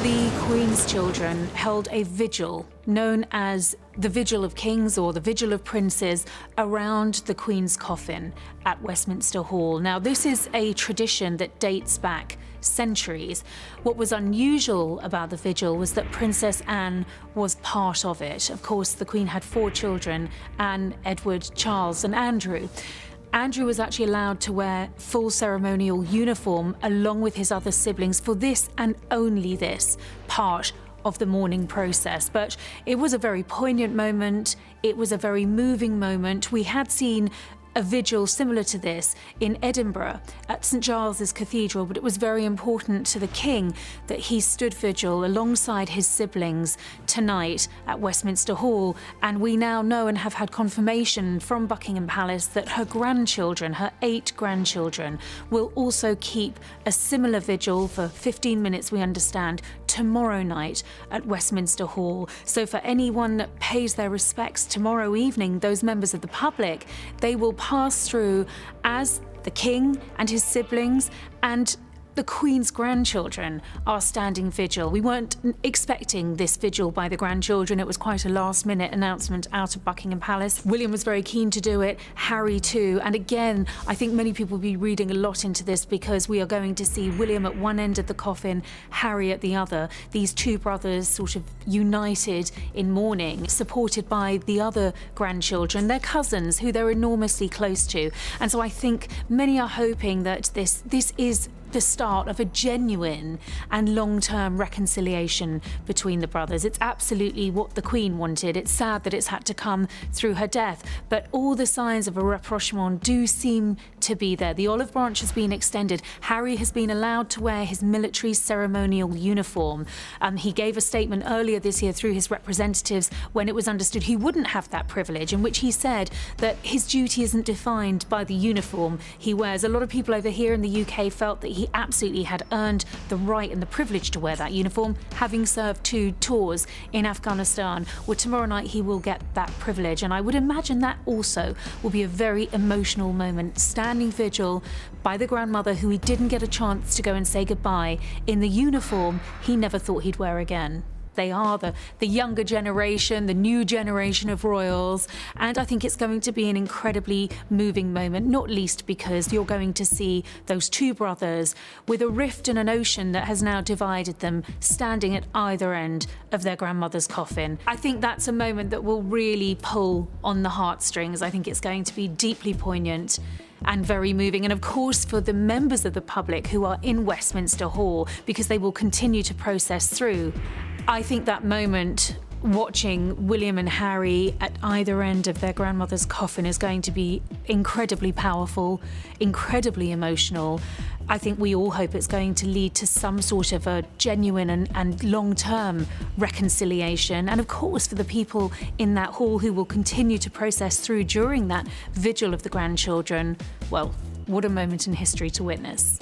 The Queen's children held a vigil known as the Vigil of Kings or the Vigil of Princes around the Queen's coffin at Westminster Hall. Now, this is a tradition that dates back centuries. What was unusual about the vigil was that Princess Anne was part of it. Of course, the Queen had 4 children: Anne, Edward, Charles and Andrew. Andrew was actually allowed to wear full ceremonial uniform along with his other siblings for this and only this part of the mourning process. But it was a very poignant moment. It was a very moving moment. We had seen a vigil similar to this in Edinburgh at St Giles's Cathedral, but it was very important to the King that he stood vigil alongside his siblings tonight at Westminster Hall. And we now know and have had confirmation from Buckingham Palace that her grandchildren, her 8 grandchildren, will also keep a similar vigil for 15 minutes, we understand, tomorrow night at Westminster Hall. So for anyone that pays their respects tomorrow evening, those members of the public, they will pass through as the King and his siblings and the Queen's grandchildren are standing vigil. We weren't expecting this vigil by the grandchildren. It was quite a last-minute announcement out of Buckingham Palace. William was very keen to do it, Harry too. And again, I think many people will be reading a lot into this because we are going to see William at one end of the coffin, Harry at the other. These 2 brothers sort of united in mourning, supported by the other grandchildren, their cousins, who they're enormously close to. And so I think many are hoping that this is the start of a genuine and long-term reconciliation between the brothers. It's absolutely what the Queen wanted. It's sad that it's had to come through her death, but all the signs of a rapprochement do seem to be there. The olive branch has been extended. Harry has been allowed to wear his military ceremonial uniform. He gave a statement earlier this year through his representatives when it was understood he wouldn't have that privilege, in which he said that his duty isn't defined by the uniform he wears. A lot of people over here in the UK felt that he absolutely had earned the right and the privilege to wear that uniform, having served 2 tours in Afghanistan. Well, tomorrow night he will get that privilege, and I would imagine that also will be a very emotional moment, standing vigil by the grandmother who he didn't get a chance to go and say goodbye in the uniform he never thought he'd wear again. They are the younger generation, the new generation of royals, and I think it's going to be an incredibly moving moment, not least because you're going to see those 2 brothers with a rift and an ocean that has now divided them, standing at either end of their grandmother's coffin. I think that's a moment that will really pull on the heartstrings. I think it's going to be deeply poignant and very moving. And of course, for the members of the public who are in Westminster Hall, because they will continue to process through, I think that moment, watching William and Harry at either end of their grandmother's coffin, is going to be incredibly powerful, incredibly emotional. I think we all hope it's going to lead to some sort of a genuine and long-term reconciliation. And of course, for the people in that hall who will continue to process through during that vigil of the grandchildren, well, what a moment in history to witness.